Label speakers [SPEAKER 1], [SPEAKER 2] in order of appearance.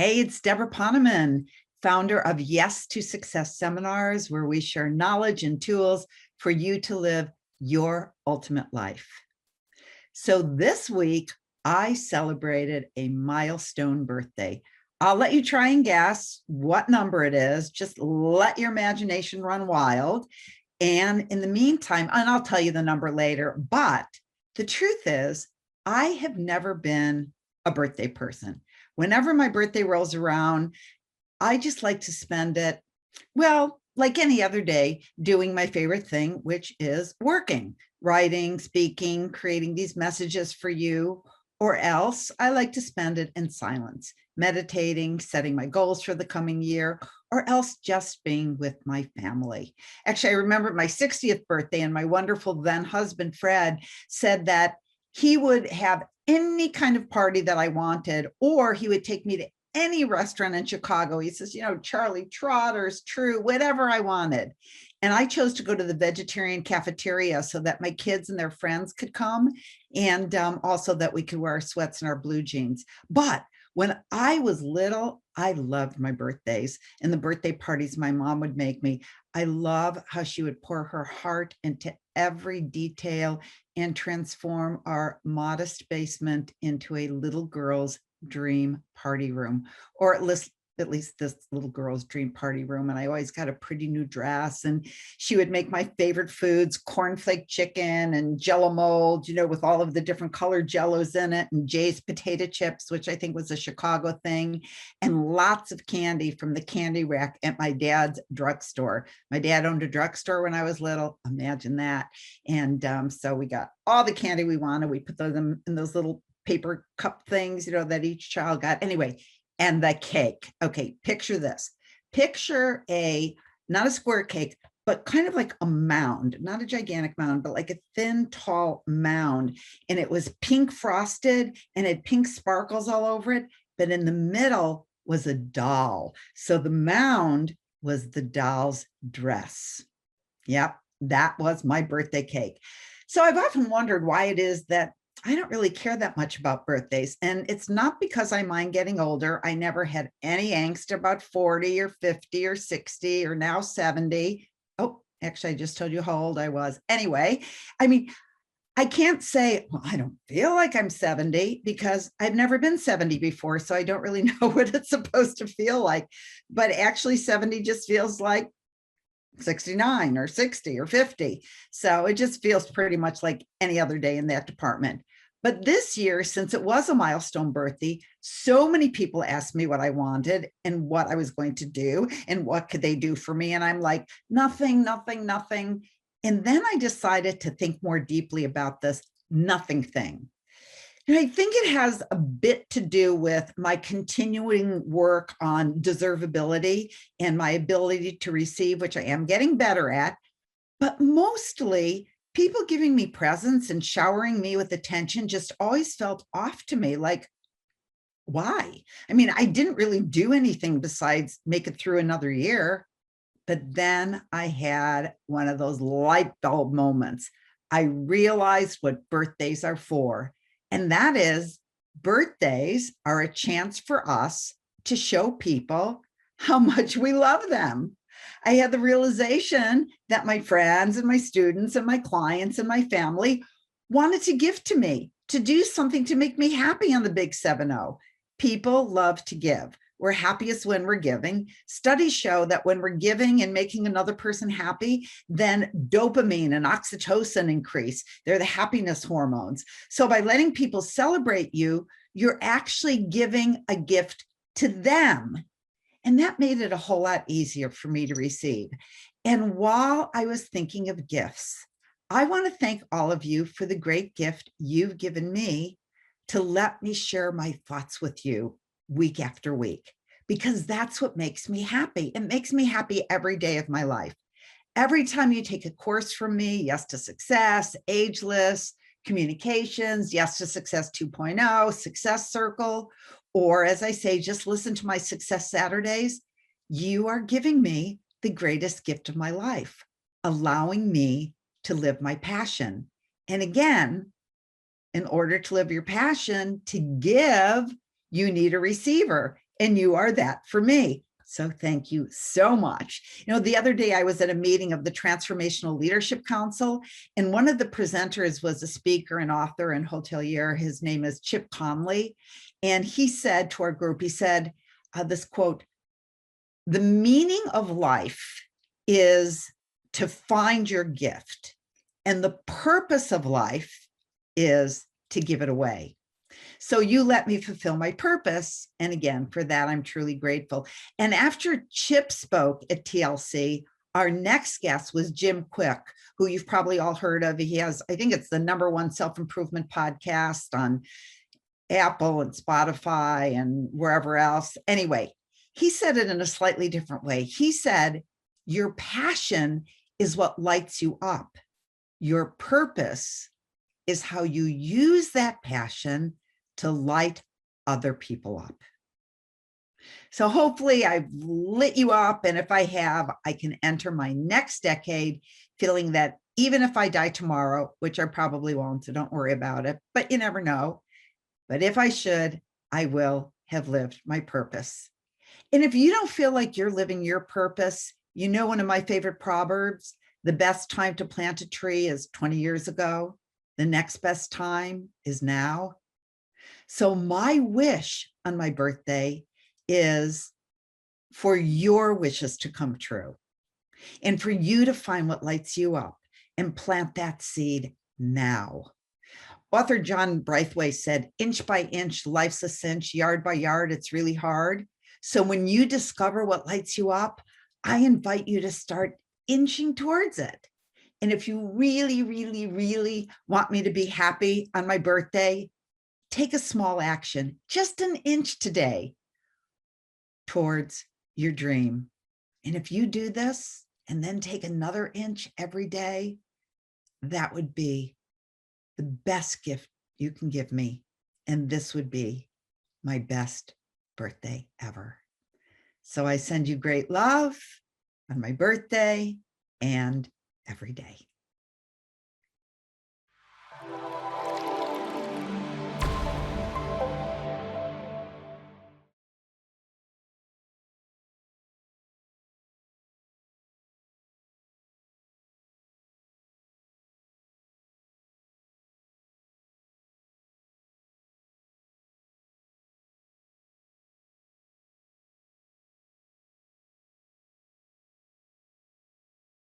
[SPEAKER 1] Hey, it's Deborah Poneman, founder of Yes to Success Seminars, where we share knowledge and tools for you to live your ultimate life. So this week, I celebrated a milestone birthday. I'll let you try and guess what number it is. Just let your imagination run wild. And in the meantime, and I'll tell you the number later, but the truth is, I have never been a birthday person. Whenever my birthday rolls around, I just like to spend it, well, like any other day, doing my favorite thing, which is working, writing, speaking, creating these messages for you, or else I like to spend it in silence, meditating, setting my goals for the coming year, or else just being with my family. Actually, I remember my 60th birthday, and my wonderful then husband, Fred, said that he would have any kind of party that I wanted, or he would take me to any restaurant in Chicago. He says, Charlie Trotter's, True, whatever I wanted. And I chose to go to the vegetarian cafeteria so that my kids and their friends could come, and also that we could wear our sweats and our blue jeans. But when I was little, I loved my birthdays and the birthday parties my mom would make me. I love how she would pour her heart into every detail and transform our modest basement into a little girl's dream party room, or at least this little girl's dream party room. And I always got a pretty new dress, and she would make my favorite foods, cornflake chicken and Jello mold, with all of the different colored Jellos in it, and Jay's potato chips, which I think was a Chicago thing, and lots of candy from the candy rack at my dad's drugstore. My dad owned a drugstore when I was little. Imagine that. And so we got all the candy we wanted. We put them in those little paper cup things, that each child got. Anyway, and the cake. Okay, picture this. Picture not a square cake, but kind of like a mound, not a gigantic mound, but like a thin, tall mound. And it was pink frosted and it had pink sparkles all over it. But in the middle was a doll. So the mound was the doll's dress. Yep, that was my birthday cake. So I've often wondered why it is that I don't really care that much about birthdays. And it's not because I mind getting older. I never had any angst about 40 or 50 or 60 or now 70. Oh, actually, I just told you how old I was. Anyway, I can't say, well, I don't feel like I'm 70 because I've never been 70 before. So I don't really know what it's supposed to feel like. But actually, 70 just feels like 69 or 60 or 50. So it just feels pretty much like any other day in that department. But this year, since it was a milestone birthday, so many people asked me what I wanted and what I was going to do and what could they do for me. And I'm like, nothing, nothing, nothing. And then I decided to think more deeply about this nothing thing. And I think it has a bit to do with my continuing work on deservability and my ability to receive, which I am getting better at, but mostly people giving me presents and showering me with attention just always felt off to me. Like, why? I didn't really do anything besides make it through another year. But then I had one of those light bulb moments. I realized what birthdays are for. And that is, birthdays are a chance for us to show people how much we love them. I had the realization that my friends and my students and my clients and my family wanted to give to me, to do something to make me happy on the big 7-0. People love to give. We're happiest when we're giving. Studies show that when we're giving and making another person happy, then dopamine and oxytocin increase. They're the happiness hormones. So by letting people celebrate you, you're actually giving a gift to them. And that made it a whole lot easier for me to receive. And while I was thinking of gifts, I want to thank all of you for the great gift you've given me to let me share my thoughts with you week after week, because that's what makes me happy. It makes me happy every day of my life. Every time you take a course from me, Yes to Success, Ageless, Communications, Yes to Success 2.0, Success Circle, or as I say, just listen to my Success Saturdays, you are giving me the greatest gift of my life, allowing me to live my passion. And again, in order to live your passion, to give, you need a receiver. And you are that for me. So thank you so much. You know, the other day I was at a meeting of the Transformational Leadership Council, and one of the presenters was a speaker and author and hotelier. His name is Chip Conley. And he said to our group, he said this quote, "The meaning of life is to find your gift, and the purpose of life is to give it away. So you let me fulfill my purpose." And again, for that, I'm truly grateful. And after Chip spoke at TLC, our next guest was Jim Kwik, who you've probably all heard of. He has, I think it's the #1 self-improvement podcast on Apple and Spotify and wherever else. Anyway, he said it in a slightly different way. He said, your passion is what lights you up. Your purpose is how you use that passion to light other people up. So hopefully I've lit you up. And if I have, I can enter my next decade feeling that even if I die tomorrow, which I probably won't, so don't worry about it, but you never know. But if I should, I will have lived my purpose. And if you don't feel like you're living your purpose, you know, one of my favorite proverbs, the best time to plant a tree is 20 years ago. The next best time is now. So my wish on my birthday is for your wishes to come true and for you to find what lights you up and plant that seed now. Author John Braithwaite said, inch by inch, life's a cinch, yard by yard, it's really hard. So when you discover what lights you up, I invite you to start inching towards it. And if you really, really, really want me to be happy on my birthday, take a small action, just an inch today towards your dream. And if you do this and then take another inch every day, that would be the best gift you can give me. And this would be my best birthday ever. So I send you great love on my birthday and every day.